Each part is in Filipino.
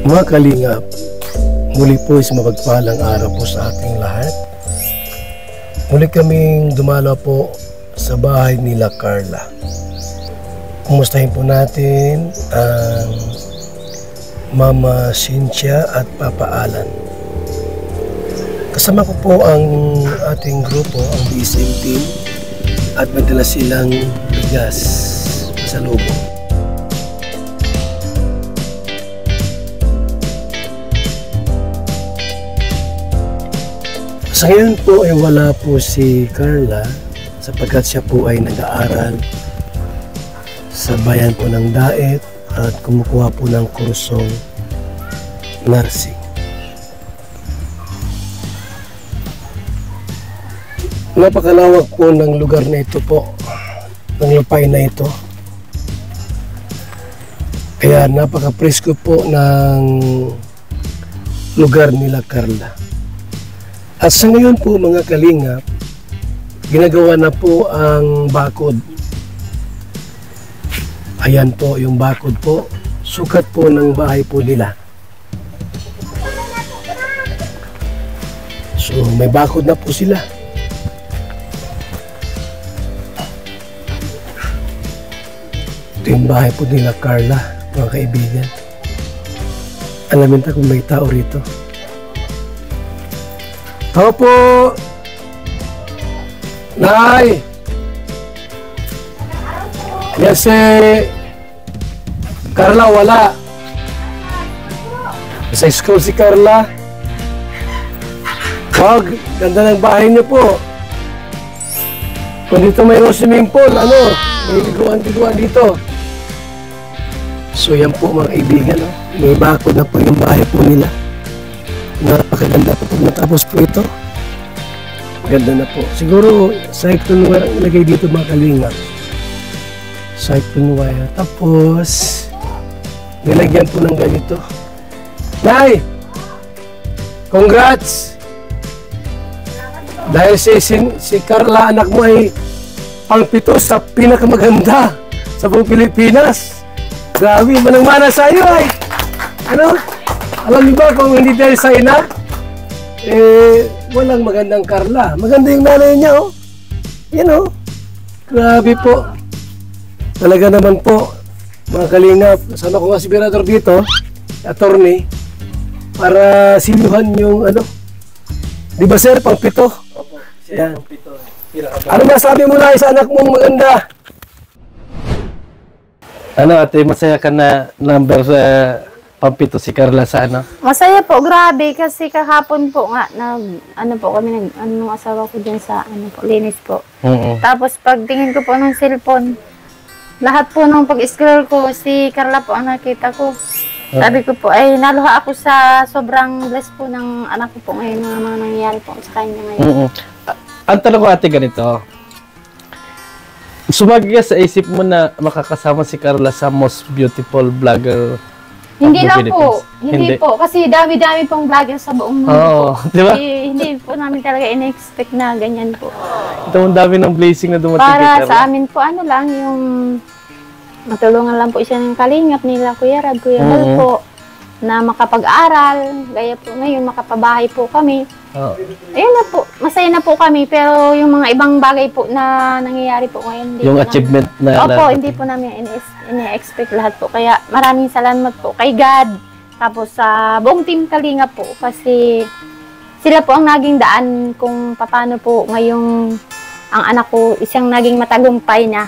Mga kalingap, muli po sa mapagpalang araw po sa ating lahat. Muli kaming dumalo po sa bahay nila Carla. Kumustahin po natin ang Mama Cynthia at Papa Alan. Kasama ko po ang ating grupo, ang BSM team, at magdala silang bigas sa lubong. Sa ngayon po ay wala po si Carla sapagkat siya po ay nag-aaral sa bayan po ng Daet at kumukuha po ng kursong nursing. Napakalawak po ng lugar na ito po, ng lupay na ito. Kaya napaka-presko po ng lugar nila Carla. At sa ngayon po mga kalingap, ginagawa na po ang bakod. Ayan po yung bakod po, sukat po ng bahay po nila. So may bakod na po sila. Ito yung bahay po nila Carla, mga kaibigan. Alamin ta kung may tao rito. Tao po! Nay! Yan si Carla wala. Sa school si Carla. Wag, ganda ng bahay niyo po. Kung dito mayroong swimming pool, ano, may liguan-liguan dito. So yan po mga kaibigan, no? May bakod na po yung bahay po nila. Napakaganda po pag natapos po ito. Ganda na po. Siguro cyclone wire ang ilagay dito mga kalingap. Cyclone wire. Tapos nilagyan po ng ganito. Nay! Congrats! Dahil si Carla anak mo ay pang-7 sa pinakamaganda sa buong Pilipinas. Grabe, manang-mana sa iyo ay. Ano? Alam niyo ba kung hindi dahil sa ina, walang magandang Carla. Maganda yung nanay niya, oh. Yan, oh. Grabe po. Talaga naman po, mga kalingap, sana ko nga si Berador dito, attorney, para siluhan yung, ano, di ba sir, pang-7? Opo, siya pang-7. Ano masabi mo na sa anak mong maganda? Ano ate, masaya ka na number pang-7 si Carla sa ano? Masaya po, grabe, kasi kahapon po nga, nung asawa ko dyan sa, linis po. Tapos pagtingin ko po ng cellphone, lahat po nung pag-scroll ko, si Carla po ang nakita ko. Sabi ko po, ay naluha ako sa sobrang bless po ng anak ko po ngayon, ng mga nangyayari po sa kanya ngayon. Ang tanong ko ate ganito, sumagi ka sa isip mo na makakasama si Carla sa most beautiful vlogger Hindi of the lang Philippines? po. Hindi po. Kasi dami-dami pong vlogger sa buong mundo po. Di ba? Hindi po namin talaga in-expect na ganyan po. Ito ang dami ng blessing na dumating kay Para Carla. sa amin po, ano lang, yung matulungan lang po siya ng kalingap nila, Kuya Rab, Kuya Bal po, na makapag-aral. Gaya po ngayon, makapabahay po kami. Ayun na po, masaya na po kami, pero yung mga ibang bagay po na nangyayari po ngayon, hindi Yung po achievement namin, na... opo, hindi po namin ini-expect lahat po. Kaya maraming salamat po kay God. Tapos sa buong team Kalinga po, kasi sila po ang naging daan kung paano po ngayong ang anak ko isang naging matagumpay na.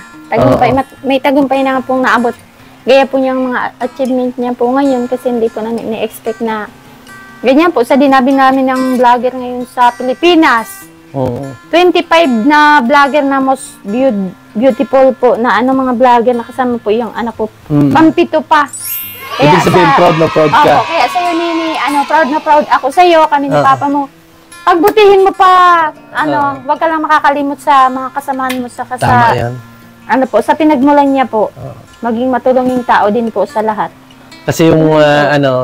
May tagumpay na nga pong naabot. Gaya po niyang mga achievement niya po ngayon, kasi hindi po namin ini-expect na ganyan po, sa dinabi namin ng vlogger ngayon sa Pilipinas. 25 na vlogger na most beautiful po na mga vlogger na kasama po yung anak ko. Pang-7 pa. Kaya Ibig sabihin, proud na proud ka. Opo, kaya sa'yo, Nini, proud na proud ako sa'yo, kami ni Papa mo. Pagbutihin mo pa, wag ka lang makakalimot sa mga kasamahan mo sa Tama yan. sa pinagmulan niya po. Maging matulunging tao din po sa lahat. Kasi yung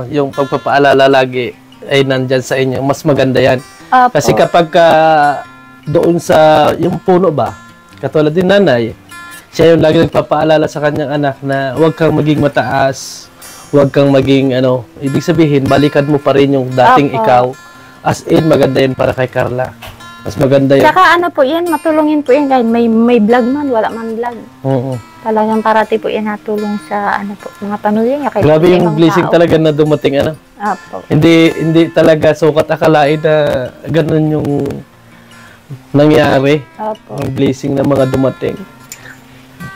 yung pagpapaalala lagi ay nandyan sa inyo, mas maganda yan. Kasi kapag doon sa yung puno ba, katulad din nanay, siya yung lagi nagpapaalala sa kanyang anak na huwag kang maging mataas, huwag kang maging ano, ibig sabihin, balikan mo pa rin yung dating Opo. ikaw. As in, maganda yun para kay Carla. Mas maganda yun. Tsaka ano po yan, matulungin po yan kahit may vlog man, wala man vlog. Oo. Talagang parati po yan natulong sa ano po, mga pamilya niya. kahit Grabe sa yung ibang blessing tao. talaga na dumating, ano. Opo. Hindi talaga sukat akalain na ganun yung nangyari. Opo. Ang blessing ng mga dumating.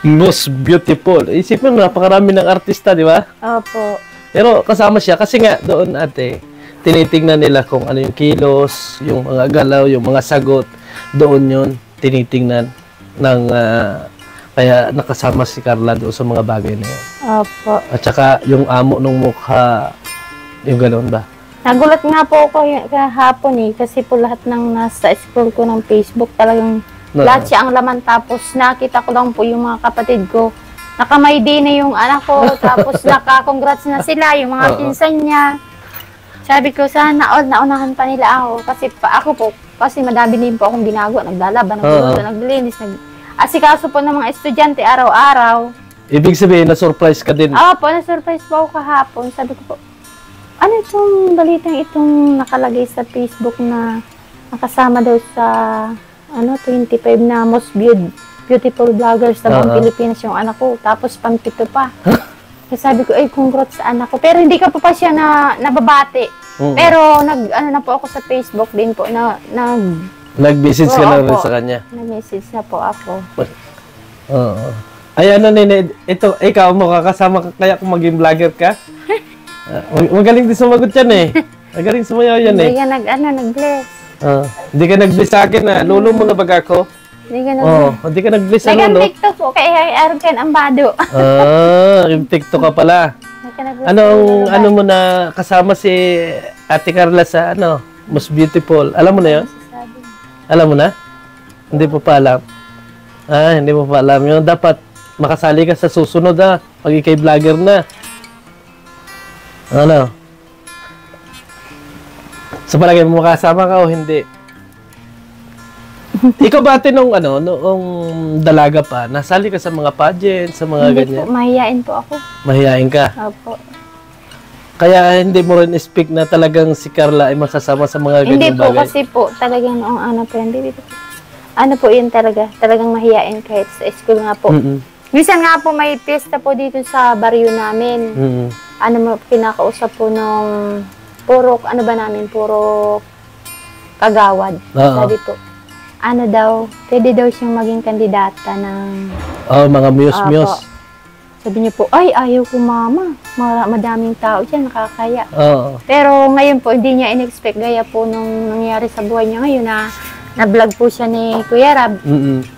Most beautiful. Isip mo, napakarami ng artista, di ba? Opo. Pero kasama siya kasi nga doon ate, tinitingnan nila kung ano yung kilos, yung mga galaw, yung mga sagot. Doon yun, tinitingnan ng kaya nakasama si Carla doon sa mga bagay na yun. Opo. At saka yung amo ng mukha, yung ganoon ba? Nagulat nga po ako kahapon kasi po lahat ng nasa scroll ko ng Facebook talagang lahat siya ang laman. Tapos nakita ko lang po yung mga kapatid ko. Nakamay din na yung anak ko. Tapos naka-congrats na sila, yung mga pinsan niya. Sabi ko, sana all naunahan pa nila ako. Kasi madami din po akong ginagawa. Naglalaban, nagluluto, naglilinis, asikaso po ng mga estudyante araw-araw. Ibig sabihin, na-surprise ka din. Po, na-surprise po ako kahapon. Sabi ko po, ano itong balitang itong nakalagay sa Facebook na nakasama daw sa 25 na most beautiful vloggers sa buong Pilipinas yung anak ko. Tapos pampito pa. Kaya sabi ko, ay congrats sa anak ko. Pero hindi ka pa siya nababati. Pero na po ako sa Facebook din po Nag-message ka na rin sa kanya. Nag-message na po ako. Oo. Ay, Nene, ito, ikaw, makakasama ka kaya kung maging vlogger ka? Magaling din sumagot yan eh. Magaling sumayaw yan eh. Hindi ka nag-bless. Hindi ka nag-bless sa akin ah. Lulo mo na baga ako? Hindi ka nag-bless. Hindi ka nag-bless sa lulo. Nag-TikTok po kay Arken Ambado. Yung TikTok ka pala. Ano mo na kasama si Ate Carla sa Most Beautiful? Alam mo na yun? Alam mo na? Hindi mo pa alam. Hindi mo pa alam. Yung dapat makasali ka sa susunod pag ikay vlogger na. Ano? Sa palagay mo makasama ka o hindi? Ikaw ba ate noong dalaga pa, nasali ka sa mga pageant, sa mga ganyan? Hindi po, mahihain po ako. Mahihain ka? Opo. Kaya hindi mo rin speak na talagang si Carla ay masasama sa mga ganyan bagay? Hindi po, kasi po talagang noong po yun talagang mahihain kahit sa school nga po. Minsan nga po may pista po dito sa baryo namin. Kinakausap po nung puro kagawad. Sabi po, pwede daw siyang maging kandidata ng... mga muse-muse. Sabi niya po, ay, ayaw ko mama. Madaming tao dyan, nakakaya. Pero ngayon po, hindi niya in-expect. Gaya po nung nangyari sa buhay niya ngayon na vlog po siya ni Kuya Rab.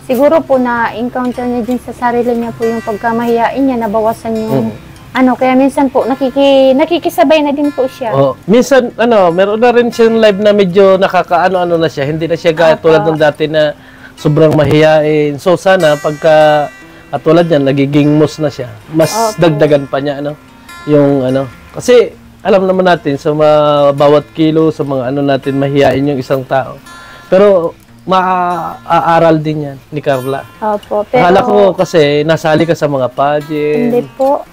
Siguro po na-encounter niya din sa sarili niya po yung pagkamahiyain niya, nabawasan yung... kaya minsan po, nakikisabay na din po siya. Minsan, meron na rin siyang live na medyo nakakaano-ano na siya. Hindi na siya gaya tulad ng dati na sobrang mahiyain. So, sana, pagka tulad yan, nagiging mus na siya. Mas dagdagan pa niya, yung Kasi, alam naman natin, sa bawat kilo, sa mga natin, mahiyain yung isang tao. Pero, maaaral din yan ni Carla. Opo. Pero, akala ko kasi, nasali ka sa mga pageant. Hindi po.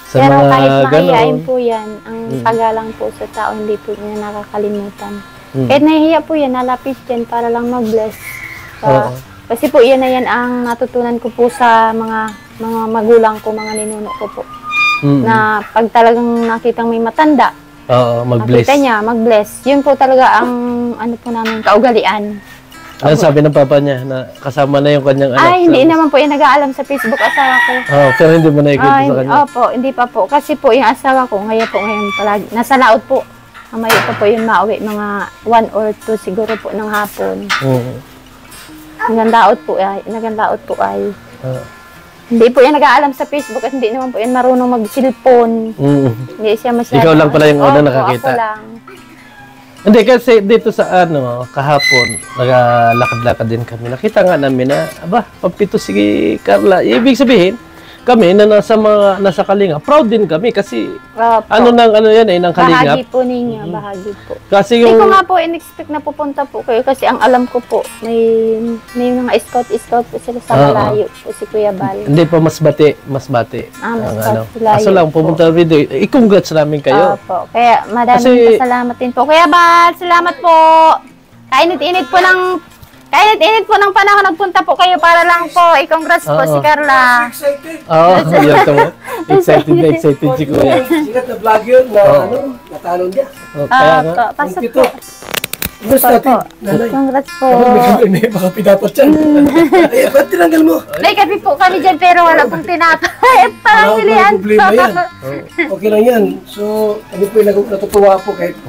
Sa pero mga kahit mahihain ganon. po yan, ang pagalang po sa tao, hindi po niya nakakalimutan. Kahit nahihiya po yan, nalapit yan para lang mag-bless. Kasi po yan na yan ang natutunan ko po sa mga magulang ko, mga ninuno ko po. Na pag talagang nakitang may matanda, mag-bless. nakita niya, mag-bless. Yun po talaga ang po namin kaugalian. Ano sabi ng papa niya na kasama na yung kanyang anak? Hindi naman po yung nag-aalam sa Facebook asawa ko. Pero hindi mo naikita sa kanya? Opo, hindi pa po. Kasi po yung asawa ko, ngayon palagi, nasa laot po. Mamaya pa po yung mauwi, mga 1 or 2 siguro po ng hapon. Nagandlaot po ay. Hindi po yan nag-aalam sa Facebook at hindi naman po yan marunong mag-cellphone. Hindi siya masyado. Ikaw lang pala yung una nakakita? Ako lang. Hindi, kasi dito sa kahapon, nagalakad-lakad din kami. Nakita nga namin na, pampito si Carla. Ibig sabihin, kami na nasa Kalinga, proud din kami kasi Opo. ano yan ng Kalinga. Bahagi po ninyo, bahagi po. Kasi Hindi ko yung nga po in-expect na pupunta po kayo kasi ang alam ko po, may mga scout po sila sa malayo po, si Kuya Bal. hindi pa mas bati. Mas Ang scout sila Kaso lang, pumunta rin dito. I-congrats namin kayo. Opo. Kaya maraming Kasi- salamat din po. Kuya Bal, salamat po. Kainit-init po ng panahon nagpunta po kayo para lang po i-congrats po Oo. si Carla. Excited. Oo, yan to. Excited si Kuya. Sikat na vlogger na natalon niya. Kaya nga. Opo, pasok Ito. po. Gusto natin, nanay. Congrats po. May baka pinatot yan. Ay, ba't tinanggal mo? May kape po kami dyan pero wala pong tinapay. Parang Wala hilihan problema po. yan. Okay lang yan. So, kami po yung natutuwa po kahit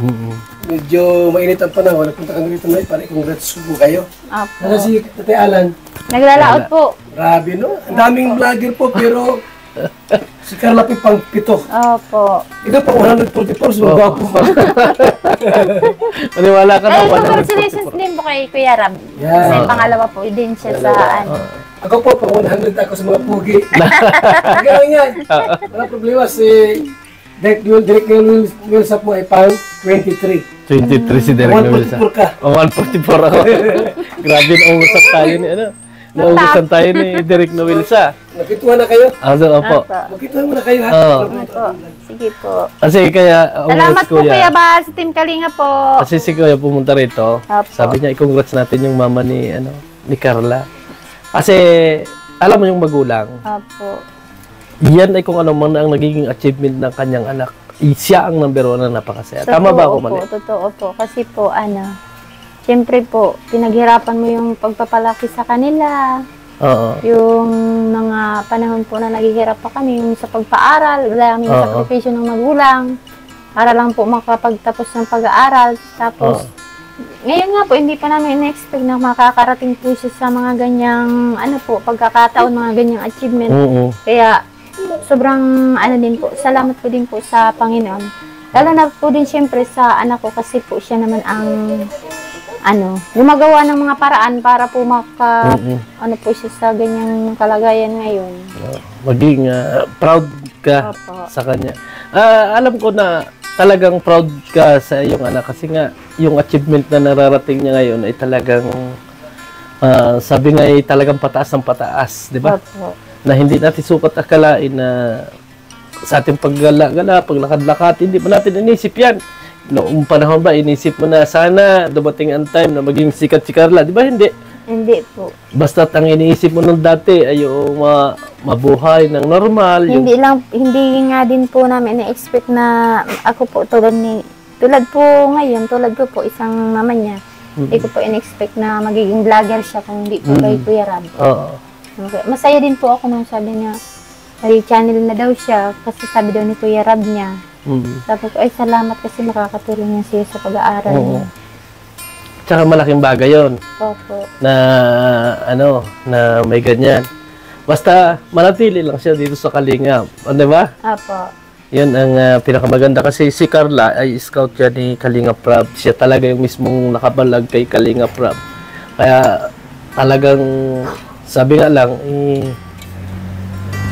medyo mainit ang panahon. Nagpunta kami dito na para i-congrats po kayo. Opo. Kasi si Tatay Alan, Naglalaot po. grabe no? Ang daming vlogger po pero si Carla po pang 7. Opo. Ikaw pa 144, so gwapo pa. Maniwala ka na. Congratulations din po kay Kuya Rab. Yan. Kasi pangalawa po din siya sa ano. Ako po, pang 100 ako sa mga pugi. Gano'n yan. Wala problema si Direk Wilsa po ay pang 23. 23 si Derek Novelsa. 144 ka. 144 ako. Grabe na umusap tayo ni nauusan tayo ni Derek Novelsa. Nakituhan na kayo? Opo. Makituhan mo na kayo ha? Oo. Opo. Sige po. Kasi kaya, Salamat po Kuya Bal sa Team Kalinga po. Kasi si Kuya pumunta rito, Opo. sabi niya, i-congrats natin yung mama ni Carla. Kasi, alam mo yung magulang, Opo. yan ay kung ano man ang nagiging achievement ng kanyang anak. Siya ang number 1 na napakasaya. Tama ba ako, mali? Totoo po. Kasi po, siyempre po, pinaghirapan mo yung pagpapalaki sa kanila. Oo. Yung mga panahon po na naghihirap pa kami, yung sa pagpaaral, daming Oo. sakripisyo ng magulang, para lang po makapagtapos ng pag-aaral. Tapos, ngayon nga po, hindi pa namin in-expect na makakarating po siya sa mga ganyang, pagkakataon, mga ganyang achievement. Oo. Kaya, sobrang, din po, salamat po din po sa Panginoon. Lalo na po din siyempre sa anak ko kasi po siya naman ang, gumagawa ng mga paraan para po po siya sa ganyang kalagayan ngayon. Maging proud ka Opo. sa kanya. Alam ko na talagang proud ka sa iyong anak kasi nga yung achievement na nararating niya ngayon ay talagang sabi nga ay talagang pataas ng pataas, di ba? Opo. Na hindi natin sukat akalain na sa ating paggala-gala, paglakad-lakad, hindi pa natin inisip yan. Noong panahon ba, inisip mo na sana dumating ang time na maging sikat si Carla, di ba? Hindi. Hindi po. Basta't ang iniisip mo nung dati ay yung mabuhay ng normal. Yung, Hindi nga din po namin na-expect na ako po tulad ko po isang mama niya. Hindi ko po in-expect na magiging vlogger siya kung hindi po kay Kuya Rab. Oo. Okay. Masaya din po ako nung sabi niya, may channel na daw siya kasi sabi daw ni Kuya Rab niya. Sabi ko, ay salamat kasi makakatulong niya siya sa pag-aaral niya. Tsaka malaking bagay yon Opo. na na may ganyan. Basta manatili lang siya dito sa Kalinga. Di ba? Opo. Yan ang pinakamaganda kasi si Carla ay scout siya ni Kalinga Prab. Siya talaga yung mismong nakabalag kay Kalinga Prab. Kaya talagang sabi nga lang,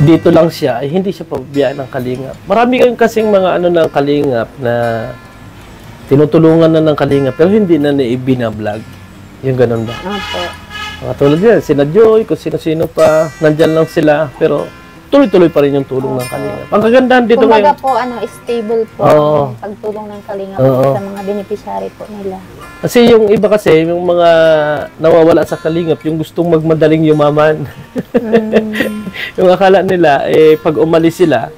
dito lang siya, hindi siya pabibiyaan ng Kalingap. Marami kayong kasing mga ng Kalingap na tinutulungan na ng Kalingap pero hindi na naibina-vlog. Yung ganun ba? Opo. Katulad yan, sina Joy, kung sino-sino pa, nandyan lang sila, pero tuloy-tuloy pa rin yung tulong ng Kalingap. Ang kagandahan dito Kumbaga ngayon. po, stable po Oo. ang pagtulong ng Kalinga Oo. po sa mga beneficiary po nila. Kasi yung iba kasi, yung mga nawawala sa Kalingap, yung gustong magmadaling yumaman. Yung akala nila, pag umalis sila,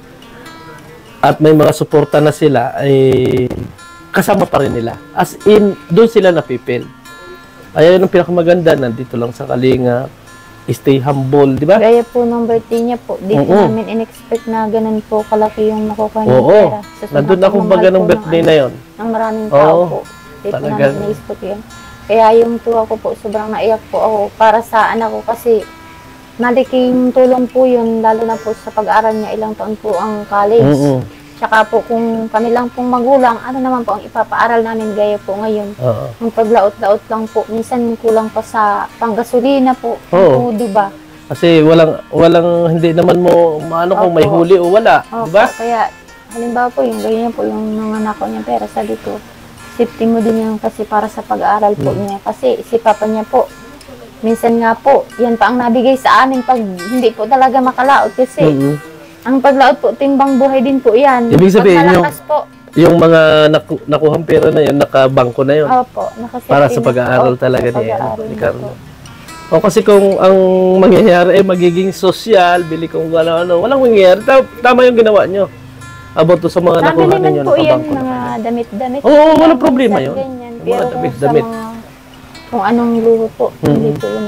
at may mga suporta na sila, kasama pa rin nila. As in, doon sila napipil. Ay, yun ang pinakamaganda, nandito lang sa Kalingap, stay humble, di ba? Gaya po nung birthday niya po, di po namin in-expect na ganun po kalaki yung makukuha niya Oo. pera. Sa Nandun ako baga ng birthday na yon. Ng maraming tao Oo. po. Di po Talagang- namin in-expect yun. Kaya yung tuwa ko po, sobrang naiyak po ako para sa anak ko kasi malaking tulong po yun, lalo na po sa pag-aaral niya, ilang taon po ang college. Tsaka po kung kami lang pong magulang, ano naman po ang ipapaaral namin gaya po ngayon. Oo. Yung paglaot-laot lang po, minsan kulang pa sa panggasolina po. Oo. Po, di ba? Kasi hindi naman mo maano kung may Opo. huli o wala, Opo, di ba? kaya halimbawa po yung ganyan po yung nanganak ko niya pera, sabi ko, safety mo din yan kasi para sa pag-aaral po niya. Kasi si papa niya po, minsan nga po, yan pa ang nabigay sa amin pag hindi po talaga makalaot kasi ang paglaot po, timbang buhay din po yan. Ibig sabihin pag malakas po, yung mga nakuhang pera na yun, nakabangko na yun. opo, nakasafety Para sa na pag-aaral po, talaga sa pag-aaral ni na Carlo. po. O kasi kung ang mangyayari magiging social, bili kung ano, walang mangyayari. Tama yung ginawa nyo. About to sa mga Nabili nakuha man ninyo, po yan, nakabangko na. mga damit-damit. Oo, walang Mga problema minsan yun. ganyan. Yung Pero mga kung damit-damit. sa mga, kung anong luho po, hindi po yun.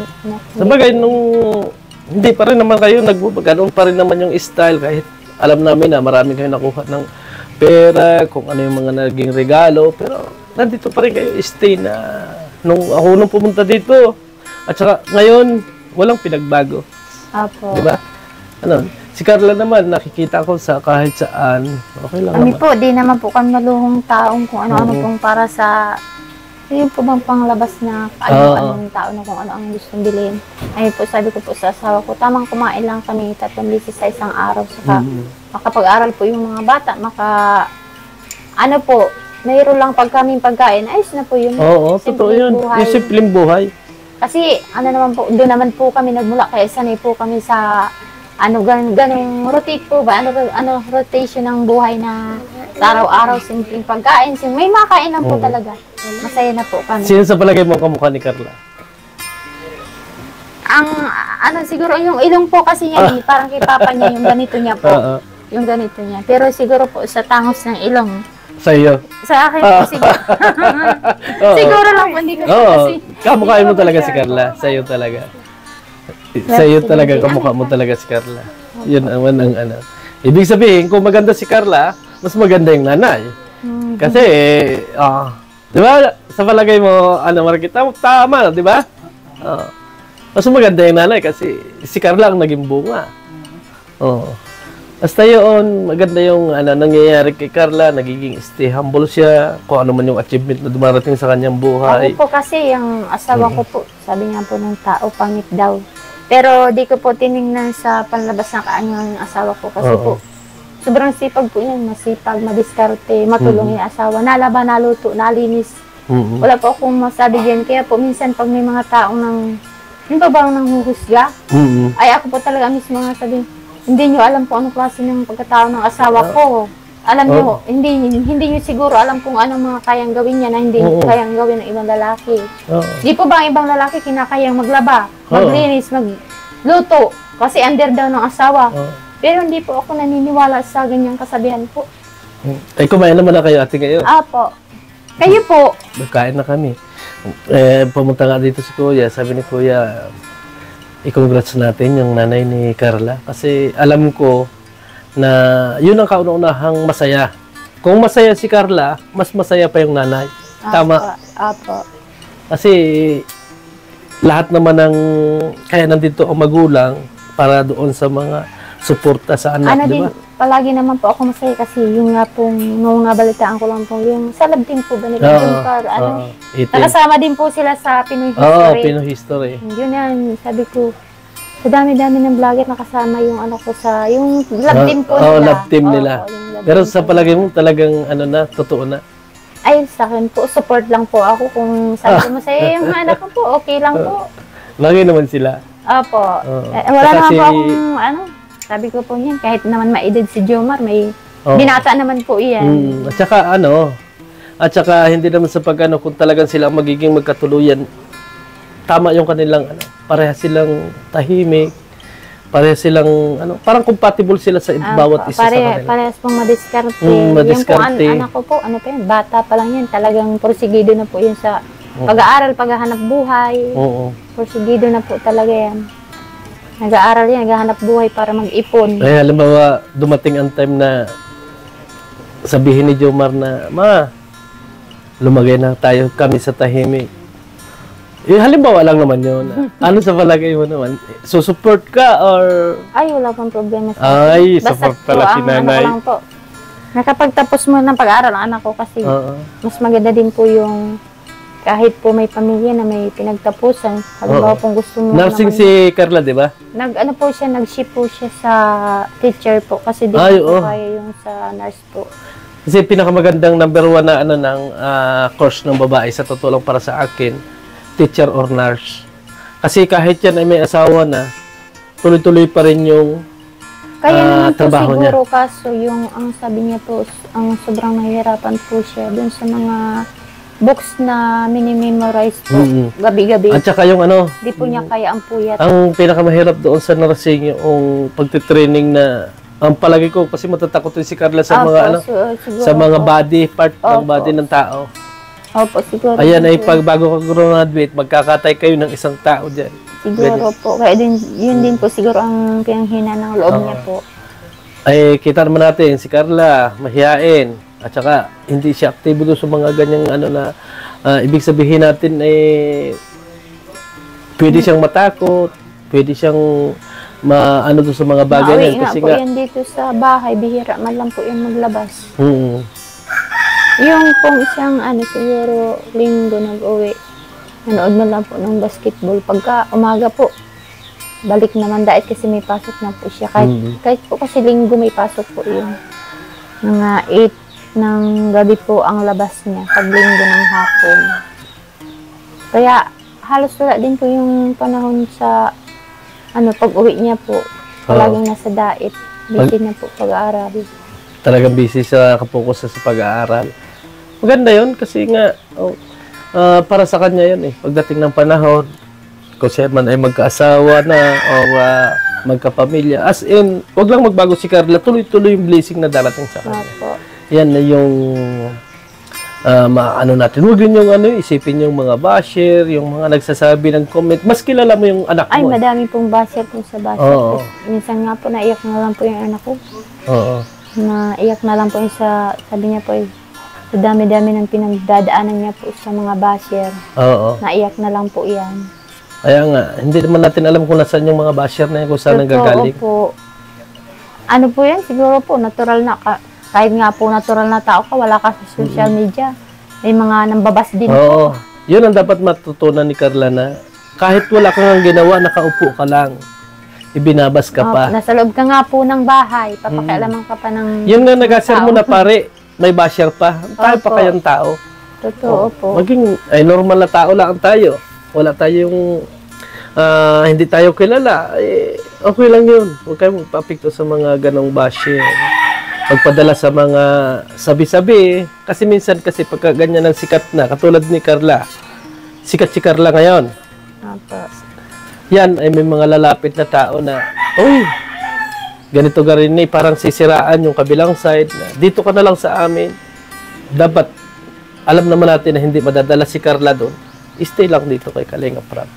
Sabagay, hindi pa rin naman kayo, ganoon pa rin naman yung style kahit alam namin na marami kayo nakuha ng pera, kung ano yung mga naging regalo, pero nandito pa rin kayo stay na nung pumunta dito. At saka ngayon, walang pinagbago. Opo. Diba? Ano, si Carla naman, nakikita ko sa kahit saan, okay lang Kami naman. po, di naman po kami maluhong taong kung ano-ano pong para sa yun po bang panglabas na ano-ano ng tao na kung ano ang gustong bilhin. Ay po, sabi ko po sa asawa ko, tamang kumain lang kami 3 beses sa isang araw. Saka makapag-aral po yung mga bata, ano po, mayroon lang pag kaming pagkain, ayos na po yun. Oo, totoo yun. Buhay. Yung simpleng buhay. Kasi ano naman po, doon naman po kami nagmula, kaya sanay po kami sa ganong rotate po ba? Rotation ng buhay na sa araw-araw, simpleng pagkain. May makain lang po talaga. Masaya na po kami. Sino sa palagay mo kamukha ni Carla? Siguro yung ilong po kasi niya, parang kay papa niya, yung ganito niya po. Yung ganito niya. Pero siguro po sa tangos ng ilong. Sa iyo? Sa akin po siguro. Siguro lang po, hindi ko po kasi. Kamukhain mo talaga si Carla. Sa iyo talaga. Sa iyo talaga, kamukha mo talaga si Carla. Yun ang ano. Ibig sabihin, kung maganda si Carla, mas maganda yung nanay. Kasi, di ba, sa palagay mo, Marikita, tama, di ba? Mas maganda yung nanay kasi si Carla ang naging bunga. Basta yun, maganda yung nangyayari kay Carla, nagiging stay humble siya, kung ano man yung achievement na dumarating sa kanyang buhay. Ako po kasi, yung asawa ko po, sabi nga po ng tao, pangit daw. Pero di ko po tiningnan sa panlabas ng kanyang asawa ko kasi po, sobrang sipag po yan, masipag, madiskarte, matulong yung asawa, nalaba, naluto, nalinis. Wala po akong masabi dyan, kaya po minsan pag may mga taong yung babang nang huhusga, ay ako po talaga mismo nga sabi, hindi nyo alam kung anong klase ng pagkatao ng asawa ko. Alam nyo, hindi nyo siguro alam kung anong mga kayang gawin niya na hindi kayang gawin ng ibang lalaki. Di po ba ang ibang lalaki kinakayang maglaba, maglinis, magluto, kasi under daw ng asawa. Pero hindi po ako naniniwala sa ganyang kasabihan po. Ay, kumain naman na kayo ate ngayon. Apo. Kayo po. Magkain na kami. Pumunta nga dito si Kuya, sabi ni Kuya, i-congrats natin yung nanay ni Carla. Kasi alam ko na yun ang kauna-unahang masaya. Kung masaya si Carla, mas masaya pa yung nanay. Tama? Apo. Kasi lahat naman ng kaya nandito ang magulang para doon sa mga suporta sa anak, di ba? Palagi naman po ako masaya kasi yung nga pong, nung nabalitaan ko lang po, yung sa lab team po ba nila, nakasama din po sila sa Pinoy History. Pinoy History. Yun yan, sabi ko, sa dami-dami ng vlogger nakasama yung ano ko sa, yung lab team po nila. Lab team nila. Pero sa palagay mo talagang totoo na? Ay, sa akin po, support lang po ako. Kung sabi ko masaya yung anak ko po, okay lang po. Lagi naman sila. Opo. Wala naman po akong, sabi ko po yan, kahit naman ma-edit si Jomar, may binata naman po yan. At saka hindi naman sa kung talagang sila magiging magkatuluyan, tama yung kanilang, parehas silang tahimik, parehas silang, parang compatible sila sa bawat isa sa kanila. Parehas pong madiskarte. Madiskarte. Yung po, anak ko po, bata pa lang yan, talagang porsigido na po yun sa pag-aaral, paghahanap buhay. Porsigido na po talaga yan. Nag-aaral yan, naghahanap buhay para mag-ipon. Ay, halimbawa, dumating ang time na sabihin ni Jomar na, Ma, lumagay na tayo kami sa tahimik. Halimbawa lang naman yun. Ano sa palagay mo naman? Support ka or... Ay, wala pang problema sa akin. Ay, support pala si nanay. Lang po. Nakapagtapos mo ng pag-aaral ang anak ko kasi mas maganda din po yung kahit po may pamilya na may pinagtapusan, halimbawa pong gusto mo Nursing si Carla, di ba? Ano po siya, nag-ship po siya sa teacher po kasi di Ay, po oo. kaya yung sa nurse po. Kasi pinakamagandang number 1 na ano ng course ng babae sa totoo lang para sa akin, teacher or nurse. Kasi kahit yan ay may asawa na, tuloy-tuloy pa rin yung Kaya naman po trabaho niya. siguro kaso yung ang sabi niya po, ang sobrang nahihirapan po siya dun sa mga books na minimemorize po gabi-gabi. At saka yung ano, Di po niya kaya ang puyat. ang pinakamahirap doon sa nursing yung pagtitraining na ang palagi ko kasi matatakot rin si Carla sa mga ano, siguro sa mga po. body part ng Opo. body ng tao. Opo, siguro. Ayan ay po. pag bago ka graduate, magkakatay kayo ng isang tao diyan. Siguro po. Kaya yun din po siguro ang pinanghina ng loob niya po. Ay kita naman natin si Carla, mahiyain. At saka hindi siya aktibo doon sa mga ganyang ano na ibig sabihin natin ay pwede siyang matakot, pwede siyang maano doon sa mga bagay Nauwi niyan nga kasi po nga yan dito sa bahay. Bihira man lang po yan maglabas. mm, Yung pong isang siguro linggo nag-uwi. Nanood na lang po ng basketball. Pagka umaga po, balik naman dahil kasi may pasok na po siya. Kahit po kasi linggo may pasok po yun. Mga 8 ng gabi po ang labas niya. Pag linggo ng hapon. Kaya halos wala din po yung panahon sa pag-uwi niya po. Palaging nasa dait. Busy na po pag-aaral. talagang busy sa kapokus sa pag-aaral. Maganda yun kasi nga para sa kanya yun eh. Pagdating ng panahon, kung siya man ay magkaasawa na o magkapamilya. As in, wag lang magbago si Carla, tuloy-tuloy yung blessing na darating sa kanya. Opo. Yan na yung maano natin. Huwag yun yung isipin yung mga basher, yung mga nagsasabi ng comment. Mas kilala mo yung anak Ay, mo. madami pong basher po sa basher. Oo. Minsan nga po, naiyak na lang po yung anak ko. Oo. Naiyak na lang po yung sabi niya po, sa dami-dami ng pinagdadaanan niya po sa mga basher. Oo. Naiyak na lang po yan. Kaya nga, hindi naman natin alam kung nasaan yung mga basher na yan, kung saan nanggagaling. Po. Ano po yan? Siguro po, natural na kahit nga po natural na tao ka, wala ka sa social media. May mga nambabas din po. Oo. Yun ang dapat matutunan ni Carla na kahit wala kang ginawa, nakaupo ka lang. Ibinabas ka pa. Nasa loob ka nga po ng bahay. Papakialaman ka pa ng Yung nga nag-asar mo na pare, may basher pa. Tayo pa Opo. kayang tao. Totoo po. Maging normal na tao lang tayo. Wala tayong hindi tayo kilala. Okay lang yun. Huwag kayong magpapikto sa mga ganong basher. Pagpadala sa mga sabi-sabi. Kasi minsan kasi pagka ganyan ang sikat na, katulad ni Carla, sikat si Carla ngayon. Opo. Yan ay may mga lalapit na tao na, uy, ganito garin eh, parang sisiraan yung kabilang side na dito ka na lang sa amin. Dapat, alam naman natin na hindi madadala si Carla doon. Stay lang dito kay Kalinga Prab.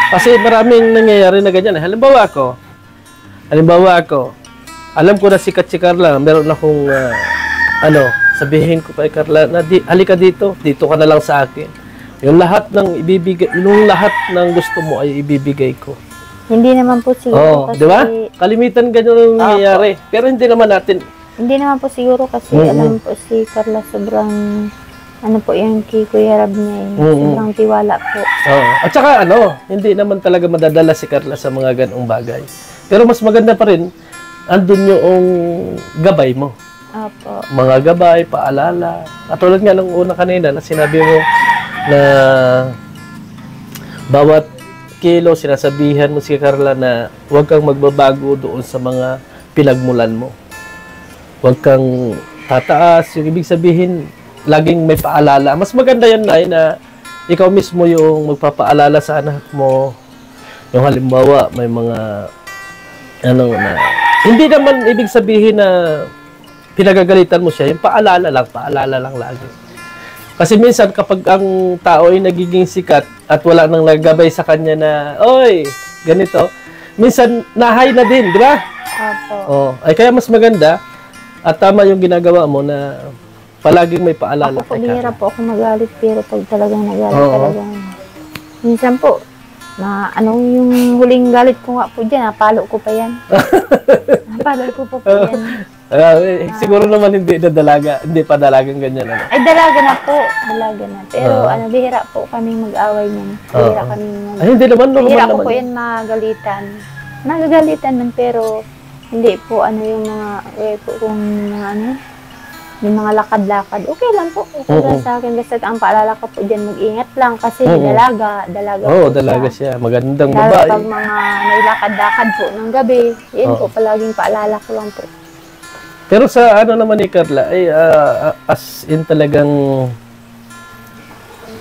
Kasi maraming nangyayari na ganyan. Halimbawa ako, alam ko na sikat si Carla, meron akong, sabihin ko kay Carla na, halika dito ka na lang sa akin. Yung lahat ng gusto mo ay ibibigay ko. Hindi naman po siguro kasi... Di ba? Kalimitan ganyan ang nangyayari. Pero hindi naman natin. Hindi naman po siguro kasi alam po si Carla sobrang po yung kay Kuya Rab niya eh. Sobrang tiwala po. At saka hindi naman talaga madadala si Carla sa mga ganong bagay. Pero mas maganda pa rin, andun yung gabay mo. Opo. Mga gabay, paalala. Katulad nga ng una kanina na sinabi mo na bawat kilo sinasabihan mo si Carla na huwag kang magbabago doon sa mga pinagmulan mo. Huwag kang tataas. Yung ibig sabihin, laging may paalala. Mas maganda yan na ikaw mismo yung magpapaalala sa anak mo. Yung halimbawa, may mga na hindi naman ibig sabihin na pinagagalitan mo siya. Yung paalala lang lagi. Kasi minsan kapag ang tao ay nagiging sikat at wala nang naggabay sa kanya na, oy, ganito, minsan nahay na din, di ba? Opo. Ay kaya mas maganda at tama yung ginagawa mo na palaging may paalala. Ako po, bihira po ako magalit pero pag talagang nagalit talagang minsan po, Ano yung huling galit ko nga po dyan, napalo ko pa yan. Napalo ko pa po yan. Siguro naman hindi na dalaga, hindi pa dalagang ganyan. Ano? Ay, dalaga na po. Dalaga na. Pero bihira po kaming mag-away niyan. Bihira kaming Ay, hindi naman, normal bihira naman. ko po yan magalitan. Nagagalitan man, pero hindi po yung mga, kung mga yung mga lakad-lakad. Okay lang po. Okay lang sa akin. Basta ang paalala ko po dyan, mag-ingat lang. Kasi dalaga po dalaga siya. Magandang lalo babae. pag mga may lakad-lakad po ng gabi, yun po palaging paalala ko lang po. Pero sa ano naman ni Carla, ay as in talagang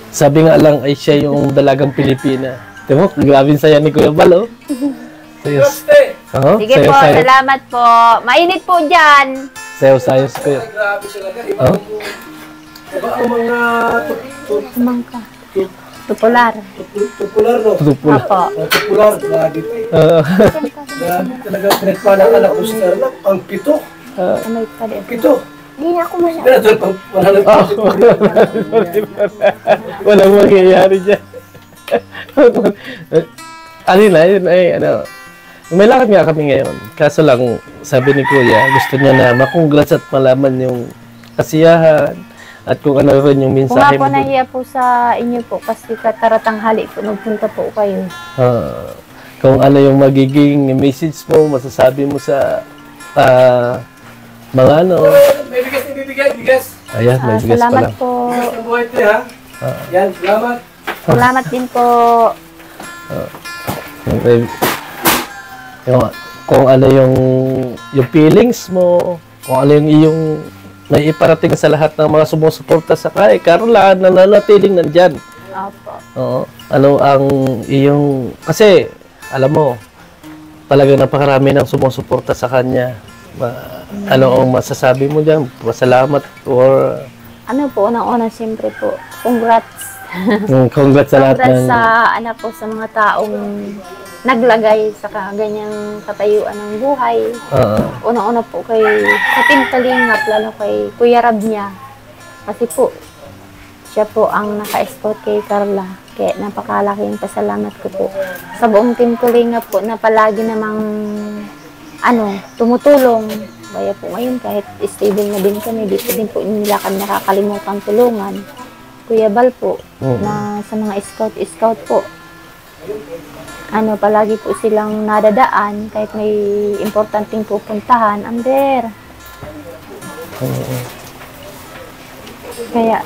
sabi nga lang ay siya yung dalagang Pilipina. Timo, grabe saya ni Kuya Bal, oh. Sayos. Sige po, salamat po. Mainit po dyan. Sayos Kuya. Grabe talaga. Iba ang mga Tumangka. Tupular. tupular, no? Tupul. Apo. Tupular, grabe pa eh. Grabe talaga pinagpala ka na gusto na ang pito. May pala. Pito. Hindi na ako masyado. Pero ito, wala lang Walang mangyayari dyan. Yun ay, ano, may lakad nga kami ngayon. Kaso lang, sabi ni Kuya, gusto niya na makongrats at malaman yung kasiyahan at kung ano rin yung Kung mensahe nga po mo. nahiya po sa inyo po, kasi kataranghali po, nagpunta po kayo. Kung ano yung magiging message mo, masasabi mo sa mga ano. May bigas na bibigay, bigas. Ayan, may bigas pa Salamat lang. po. Bigas ng buhay ito, ha? Yan, salamat. Salamat din po. Kung ano yung feelings mo, kung ano yung iyong may iparating sa lahat ng mga sumusuporta sa kay Carla na nanatiling nandyan. Opo. Oo. Ano ang iyong, kasi alam mo, talaga napakarami ng sumusuporta sa kanya. Ano ang masasabi mo dyan? Pasalamat or Ano po, unang-una, siyempre po, congrats. congrats sa lahat Congrats ng... sa, sa mga taong naglagay sa ganyang katayuan ng buhay. Unang-una po sa Team Kalingap, lalo kay Kuya Rab niya. Kasi po, siya po ang naka-escort kay Carla. Kaya napakalaking pasalamat ko po. Sa buong Team Kalingap po, na palagi namang tumutulong. Kaya po ngayon, kahit stable na din kami, di po din po nila kami nakakalimutan tulungan. Kuya Bal po, na sa mga scout po, palagi po silang nadadaan kahit may importanteng pupuntahan. Amber. Kaya,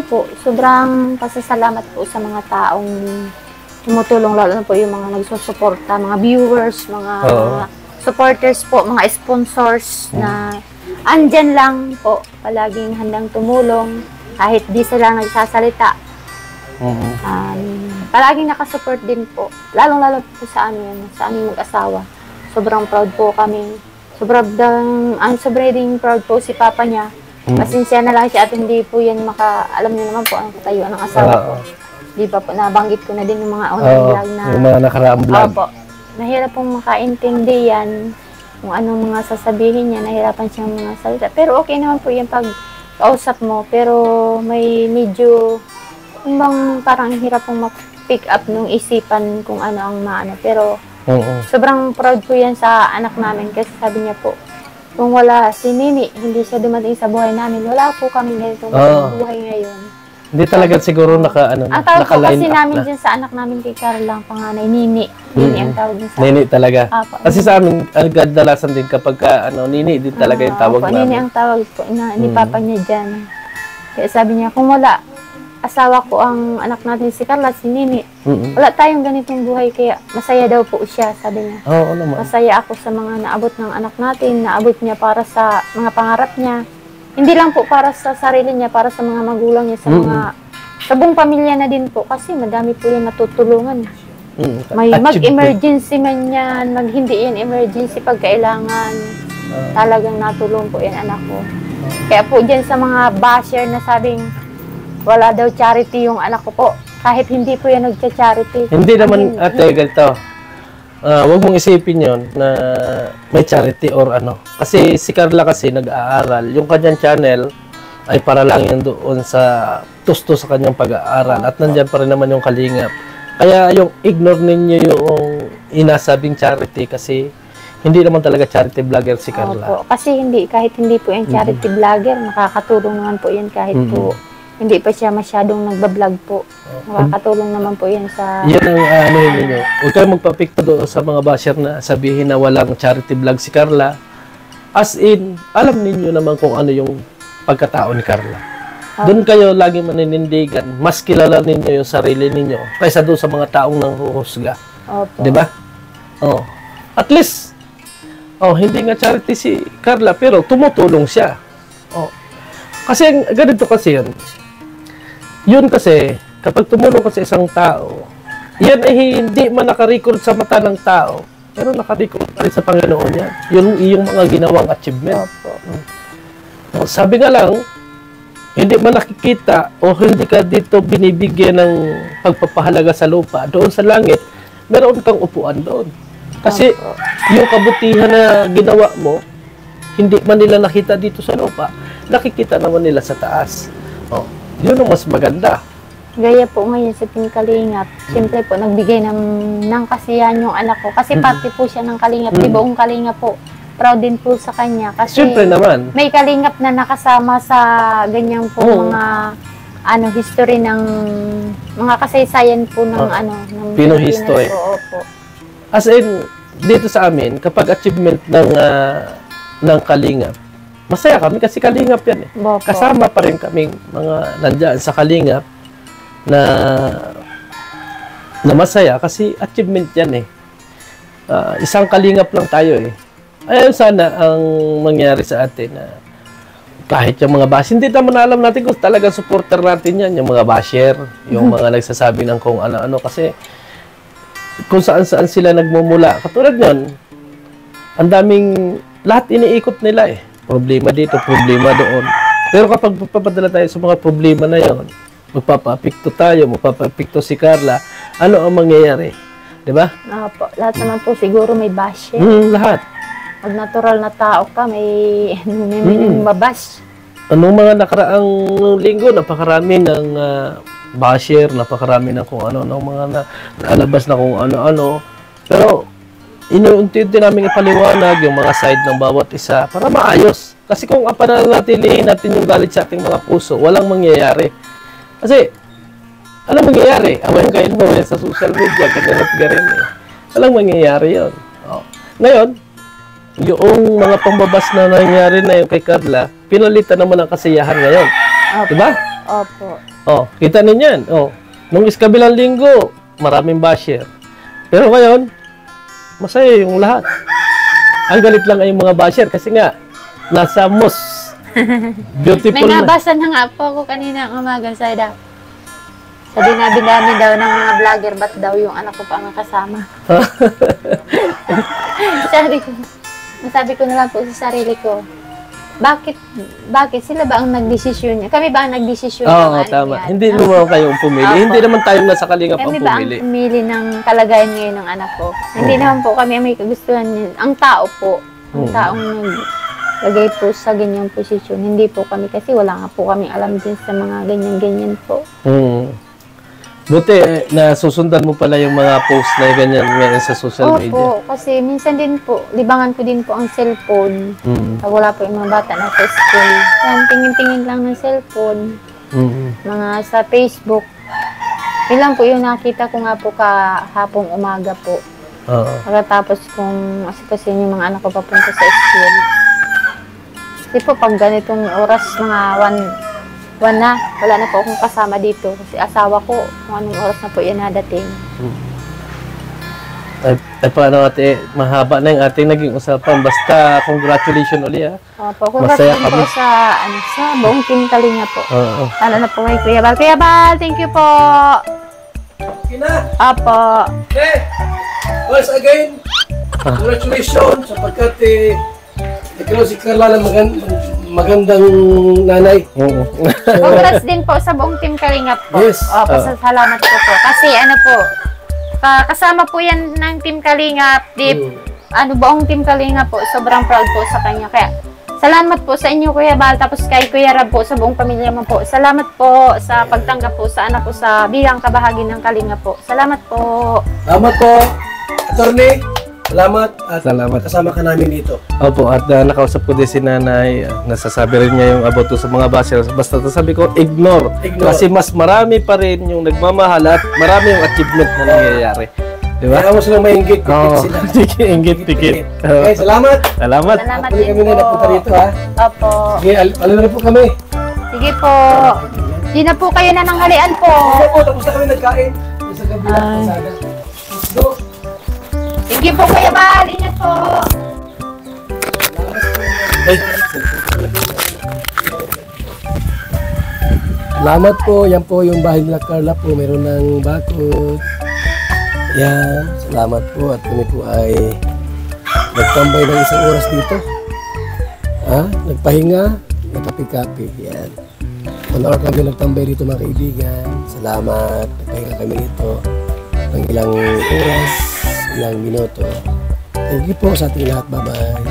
po, sobrang pasasalamat po sa mga taong tumutulong, lalo na po yung mga nagsusuporta, mga viewers, mga supporters po, mga sponsors na andyan lang po, palaging handang tumulong, kahit di sila nagsasalita. Palaging nakasupport din po, lalong-lalo po sa aming mag-asawa. Sobrang proud po kami. Sobrang proud po si Papa niya. Pasensya na lang siya at hindi po yan alam niyo naman po ang katayuan ng asawa ko. Di ba po, nabanggit ko na din yung mga online vlog na... Yung mga nakaraang vlog. Opo. Nahirap pong makaintindi yan kung anong mga sasabihin niya, nahirapan siyang mga salita. Pero okay naman po yan pag kausap mo, pero may medyo parang hirap pong pick up nung isipan kung ano ang maano. Pero sobrang proud po yan sa anak namin kasi sabi niya po, kung wala si Nini, hindi siya dumating sa buhay namin, wala po kami ganitong buhay ngayon. Hindi talaga siguro ang tawag po kasi namin na. dyan sa anak namin kay Carla, ang panganay, Nini. Nini ang tawag din sa Nini talaga. Apo. Kasi sa amin, kadalasan din kapag Nini din talaga yung tawag namin. Nini ang tawag po ni Papa niya dyan. Kaya sabi niya, kung wala asawa ko ang anak natin si Carla, si Nini, wala tayong ganitong buhay, kaya masaya daw po siya, sabi niya. Oo naman. Masaya ako sa mga naabot ng anak natin, naabot niya para sa mga pangarap niya. Hindi lang po para sa sarili niya, para sa mga magulang niya, sa buong pamilya na din po, kasi madami po yung natutulungan. May mag-emergency man yan, hindi yan emergency pag kailangan. Talagang natulong po yan anak ko. Kaya po dyan sa mga basher na sabing wala daw charity yung anak ko po, kahit hindi po yan nagcha-charity. Hindi naman, ate, ganito. Huwag mong isipin yon na may charity or ano. Kasi si Carla kasi nag-aaral. Yung kanyang channel ay para lang yan doon sa tusto sa kanyang pag-aaral. At nandyan pa rin naman yung Kalingap. Kaya yung ignore ninyo yung inasabing charity kasi hindi naman talaga charity vlogger si Carla. Opo. Kasi kahit hindi po yung charity vlogger, makakatulong naman po yan kahit po hindi pa siya masyadong nagbablog po. Makakatulong naman po yan sa... Yan ang ano ninyo. Huwag kayo magpapikto doon sa mga basher na sabihin na walang charity vlog si Carla. As in, alam ninyo naman kung ano yung pagkatao ni Carla. Doon kayo lagi maninindigan. Mas kilala ninyo yung sarili ninyo kaysa doon sa mga taong nanghuhusga. Opo. Diba? Oh. At least, hindi nga charity si Carla, pero tumutulong siya. Oh. Kasi ganito kasi yun. Yun kasi, kapag tumulong ka sa isang tao, yan ay hindi man nakarecord sa mata ng tao, pero nakarecord pa rin sa Panginoon yan. Yun yung mga ginawang achievement. Oh, sabi nga lang, hindi man nakikita o hindi ka dito binibigyan ng pagpapahalaga sa lupa, doon sa langit, meron kang upuan doon. Kasi yung kabutihan na ginawa mo, hindi man nila nakita dito sa lupa, nakikita naman nila sa taas. Oh, yun ang mas maganda. Gaya po ngayon sa Team Kalingap, siyempre po nagbigay ng kasiyahan yung anak ko. Kasi pati po siya ng Kalingap, di buong Kalingap po. Proud din po sa kanya. Kasi siyempre naman. May Kalingap na nakasama sa ganyan po mga history ng mga kasaysayan po ng ng Pinoy history. Po, opo. As in, dito sa amin, kapag achievement ng Kalingap, masaya kami kasi Kalingap yan eh. Opo. Kasama pa rin kaming mga nandyan sa Kalingap na masaya kasi achievement yan eh. Isang Kalingap lang tayo eh. Ayun sana ang mangyari sa atin na kahit yung mga basher, hindi naman alam natin kung talagang supporter natin yan, yung mga basher, yung mga nagsasabi ng kung ano-ano kasi kung saan-saan sila nagmumula. Katulad nun, ang daming, lahat iniikot nila eh. Problema dito, problema doon. Pero kapag papadala tayo sa mga problema na yon, magpapapikto tayo, magpapapikto si Carla, ano ang mangyayari? Diba? Opo. Lahat naman po siguro may basher. Lahat. Pag natural na tao ka, may mabash. Anong mga nakaraang linggo, napakarami ng basher, napakarami ng kung ano, ng mga nalabas na kung ano-ano. Pero, inuunti-unti namin ipaliwanag yung mga side ng bawat isa para maayos. Kasi kung pananatilihin natin yung galit sa ating mga puso, walang mangyayari. Kasi, anong mangyayari? Awayin kayo mo sa social media, kaganap garin eh. Walang mangyayari yun. Oh. Ngayon, yung mga pambabas na nangyari na yung kay Carla, pinalitan naman ang kasiyahan ngayon. Opo. Diba? Opo. Oh, kita ninyo yan. Oh, nung iskabilang linggo, maraming basher. Pero ngayon, masaya yung lahat. Ang galit lang ay yung mga basher kasi nga, nasa mos. Beautiful May na. nabasa na nga po ako kanina ang umaga sa dinabi-dami daw ng mga vlogger, ba't daw yung anak ko pa ang kasama? Sabi ko na lang po sa sarili ko, bakit sila ba ang nagdesisyon niya? Kami ba ang nagdesisyon? Oo, tama. Yan? Hindi naman kayong pumili. Hindi naman tayong nasa Kalingap ang Kami ba ang pumili. pumili ng kalagayan ngayon ng anak ko? Hindi naman po kami ang may kagustuhan niya. Ang tao po. Ang taong naglagay po sa ganyang posisyon. Hindi po kami kasi wala nga po kami alam din sa mga ganyan-ganyan po. Buti, nasusundan mo pala yung mga post na ganyan ngayon sa social media. Opo, kasi minsan din po, libangan ko din po ang cellphone. Pag wala po yung mga bata na sa school. Yan, tingin-tingin lang ng cellphone. Mga sa Facebook. Yun lang po yung nakita ko nga po kahapong umaga po. Pagkatapos kung asikasin yung mga anak ko papunta sa school. Kasi po pag ganitong oras, mga 1 na, wala na po akong kasama dito. Kasi asawa ko, kung anong oras na po yan nadating. Ay paano ate, mahaba na yung ating naging usapan. Basta, congratulations ulit ha. Opo, Masaya congratulations kami. po sa buong Team Kalinga po. Oo. Lalo na po kay Kuya Bal. Kuya Bal, thank you po! Apo. Okay. Once again, congratulations sapagkat nagkaroon si Carla ng magandang nanay. Congrats din po sa buong Team Kalingap po. Yes. Opo, salamat po po. Kasi kasama po yan ng Team Kalingap. Buong Team Kalingap po. Sobrang proud po sa kanya. Kaya Salamat po sa inyo, Kuya Bal, tapos kay Kuya Rab po, sa buong pamilya mo po. Salamat po sa pagtanggap po sa anak ko sa bilang kabahagi ng Kalinga po. Salamat po. Salamat po, Attorney. Salamat at Salamat. kasama ka namin dito. Opo, at nakausap ko din si nanay, nasasabi rin niya yung about to sa mga basher. Basta sabi ko, ignore. Kasi mas marami pa rin yung nagmamahal at marami yung achievement na nangyayari. Di ba? Kaya mo silang maingit, Oo, sila. ingit-tikit. Okay, salamat. Salamat. Salamat Pwede din kami na napunta po. dito, ha? Opo. Sige, ano na po kami. Sige po. Di na po kayo nananghalian po. Opo, tapos na kami nagkain. Sa kabilang pasada. Let's go. Sige po, Kuya Bal. Ingat po. Salamat po. Yan po yung bahay nila Carla po. Meron ng bakod. Yan. Salamat po. At kami po ay nagtambay ng isang oras dito. Ha? Nagpahinga. Nagkapi-kapi. Yan. 1 hour kami nagtambay dito mga kaibigan. Salamat. Nagpahinga kami dito ng ilang oras, ilang minuto. Thank you po sa ating lahat. Bye-bye.